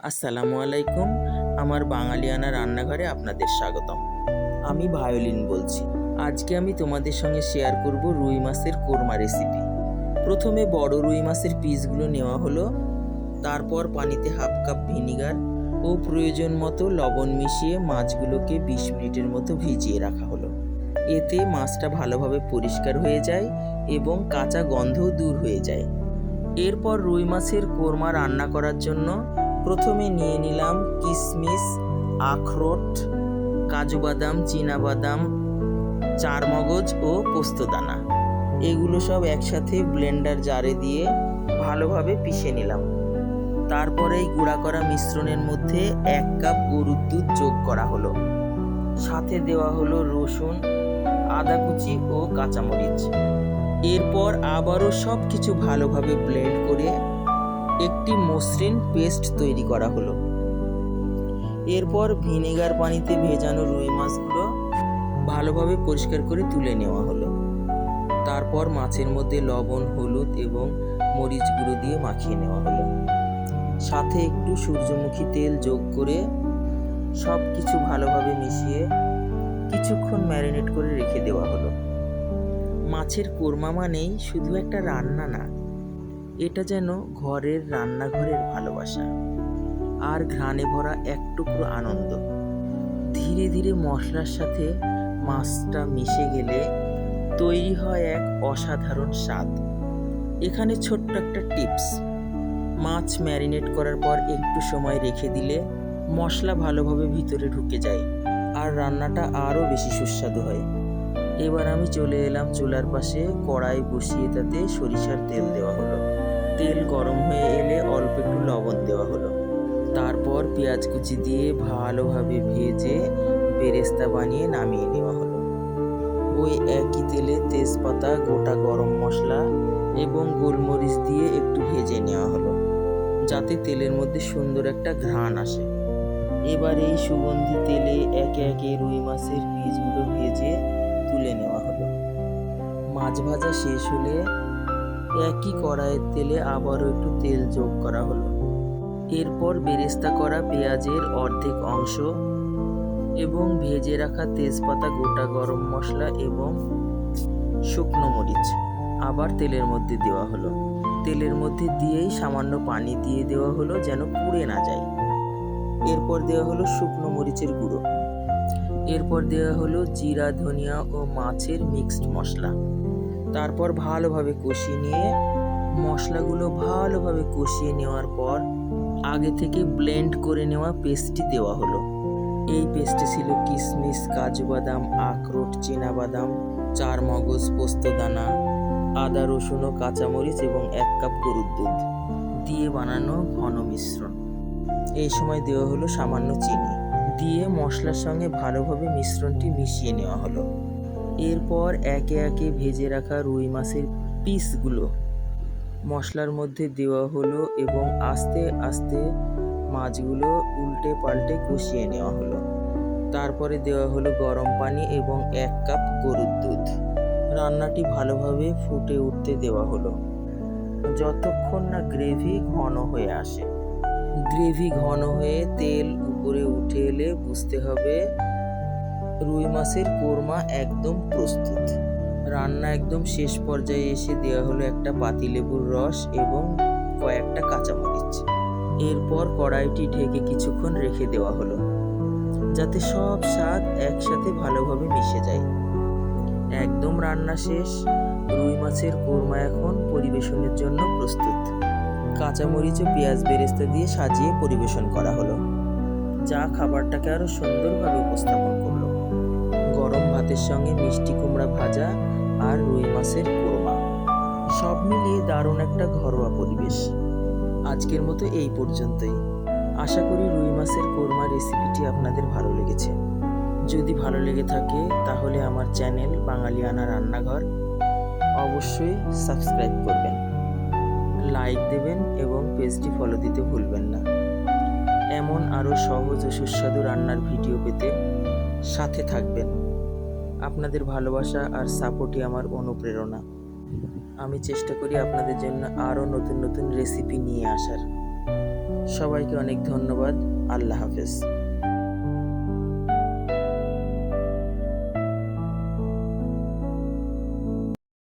আসসালামু আলাইকুম। আমার বাঙালিয়ানা রান্নাঘরে আপনাদের স্বাগতম। আমি ভায়োলিন বলছি। আজকে আমি তোমাদের সঙ্গে শেয়ার করব রুই মাছের কোরমা রেসিপি। প্রথমে বড় রুই মাছের পিসগুলো নেওয়া হলো, তারপর পানিতে হাফ কাপ ভিনিগার ও প্রয়োজন মতো লবণ মিশিয়ে মাছগুলোকে 20 মিনিটের মতো ভিজিয়ে রাখা হলো। এতে মাছটা ভালোভাবে পরিষ্কার হয়ে যায় এবং কাঁচা গন্ধও দূর হয়ে যায়। এরপর রুই মাছের কোরমা রান্না করার জন্য প্রথমে নিয়ে নিলাম কিশমিশ, আখরোট, কাজু বাদাম, চীনাবাদাম, চারমগজ ও পোস্তদানা। এগুলো সব একসাথে ব্লেন্ডার জারে দিয়ে ভালোভাবে পিষে নিলাম। তারপরে এই গুঁড়া করা মিশ্রণের মধ্যে 1 কাপ গরুর দুধ যোগ করা হলো। সাথে দেওয়া হলো রসুন, আদা কুচি ও কাঁচামরিচ। এরপর আবারও সব কিছু ভালোভাবে ব্লেন্ড করে একটি মসৃণ পেস্ট তৈরি করা হলো। এরপর ভিনেগার পানিতে ভেজানো রুই মাছগুলো ভালোভাবে পরিষ্কার করে তুলে নেওয়া হলো। তারপর মাছের মধ্যে লবণ, হলুদ এবং মরিচ গুঁড়ো দিয়ে মাখিয়ে নেওয়া হলো। সাথে একটু সূর্যমুখী তেল যোগ করে সব কিছু ভালোভাবে মিশিয়ে কিছুক্ষণ ম্যারিনেট করে রেখে দেওয়া হলো। মাছের কোরমা মানেই শুধু একটা রান্না না, এটা যেন ঘরের রান্নাঘরের ভালোবাসা আর ঘ্রাণে ভরা এক টুকরো আনন্দ। ধীরে ধীরে মশলার সাথে মাছটা মিশে গেলে তৈরি হয় এক অসাধারণ স্বাদ। এখানে ছোট্ট একটা টিপস: মাছ ম্যারিনেট করার পর একটু সময় রেখে দিলে মশলা ভালোভাবে ভিতরে ঢুকে যায় আর রান্নাটা আরও বেশি সুস্বাদু হয়। এবার আমি চলে এলাম চুলার পাশে, কড়াই বসিয়ে তাতে সরিষার তেল দেওয়া হলো। তেল গরম হয়ে এলে অল্প একটু লবণ দেওয়া হলো। তারপর পেঁয়াজ কুচি দিয়ে ভালোভাবে ভেজে বেরেস্তা বানিয়ে নামিয়ে নেওয়া হলো। ওই একই তেলে তেজপাতা, গোটা গরম মশলা এবং গোলমরিচ দিয়ে একটু ভেজে নেওয়া হলো, যাতে তেলের মধ্যে সুন্দর একটা ঘ্রাণ আসে। এবার এই সুগন্ধি তেলে একে একে রুই মাছের পিসগুলো ভেজে তুলে নেওয়া হলো। মাছ ভাজা শেষ হলে একই কড়াইয়ের তেলে আবারও একটু তেল যোগ করা হলো। এরপর বেরেস্তা করা পেঁয়াজের অর্ধেক অংশ এবং ভেজে রাখা তেজপাতা, গোটা গরম মশলা এবং শুকনো মরিচ আবার তেলের মধ্যে দেওয়া হলো। তেলের মধ্যে দিয়েই সামান্য পানি দিয়ে দেওয়া হলো যেন পুড়ে না যায়। এরপর দেওয়া হলো শুকনো মরিচের গুঁড়ো। এরপর দেওয়া হলো জিরা, ধনিয়া ও মাছের মিক্সড মশলা। তারপর ভালোভাবে কষিয়ে নিয়ে মশলাগুলো ভালোভাবে কষিয়ে নেওয়ার পর আগে থেকে ব্লেন্ড করে নেওয়া পেস্টটি দেওয়া হলো। এই পেস্টে ছিল কিশমিশ, কাজু বাদাম, আখরোট, চীনাবাদাম, চারমগজ, পোস্তদানা, আদা, রসুন ও কাঁচামরিচ এবং 1 কাপ গরুর দুধ দিয়ে বানানো ঘন মিশ্রণ। এই সময় দেওয়া হলো সামান্য চিনি দিয়ে মশলার সঙ্গে ভালোভাবে মিশ্রণটি মিশিয়ে নেওয়া হলো। এরপর একে একে ভেজে রাখা রুই মাছের পিসগুলো মশলার মধ্যে দেওয়া হলো এবং আস্তে আস্তে মাছগুলো উল্টে পাল্টে কষিয়ে নেওয়া হলো। তারপরে দেওয়া হলো গরম পানি এবং 1 কাপ গরুর দুধ। রান্নাটি ভালোভাবে ফুটে উঠতে দেওয়া হলো যতক্ষণ না গ্রেভি ঘন হয়ে আসে। গ্রেভি ঘন হয়ে তেল উপরে উঠে এলে বুঝতে হবে রুই মাছের কোরমা একদম প্রস্তুত। রান্না একদম শেষ পর্যায়ে এসে দেওয়া হলো একটা পাতিলেবুর রস এবং কয়েকটা কাঁচামরিচ। এরপর কড়াইটি ঢেকে কিছুক্ষণ রেখে দেওয়া হলো যাতে সব স্বাদ একসাথে ভালোভাবে মিশে যায়। একদম রান্না শেষ, রুই মাছের কোরমা এখন পরিবেশনের জন্য প্রস্তুত। কাঁচামরিচ ও পেঁয়াজ বেরেস্তা দিয়ে সাজিয়ে পরিবেশন করা হলো, যা খাবারটাকে আরো সুন্দরভাবে উপস্থাপন করলো। গরম ভাতের সঙ্গে মিষ্টি কুমড়া ভাজা আর রুই মাছের কোরমা, সব মিলিয়ে দারুণ একটা ঘরোয়া পরিবেশ। আজকের মতো এই পর্যন্তই। আশা করি রুই মাছের কোরমা রেসিপিটি আপনাদের ভালো লেগেছে। যদি ভালো লেগে থাকে তাহলে আমার চ্যানেল বাঙালিয়ানা রান্নাঘর অবশ্যই সাবস্ক্রাইব করবেন, লাইক দেবেন এবং পেজটি ফলো দিতে ভুলবেন না। এমন আরও সহজ ও সুস্বাদু রান্নার ভিডিও পেতে সাথে থাকবেন। আপনাদের ভালোবাসা আর সাপোর্টই আমার অনুপ্রেরণা। আমি চেষ্টা করি আপনাদের জন্য আরও নতুন নতুন রেসিপি নিয়ে আসার। সবাইকে অনেক ধন্যবাদ। আল্লাহ হাফেজ।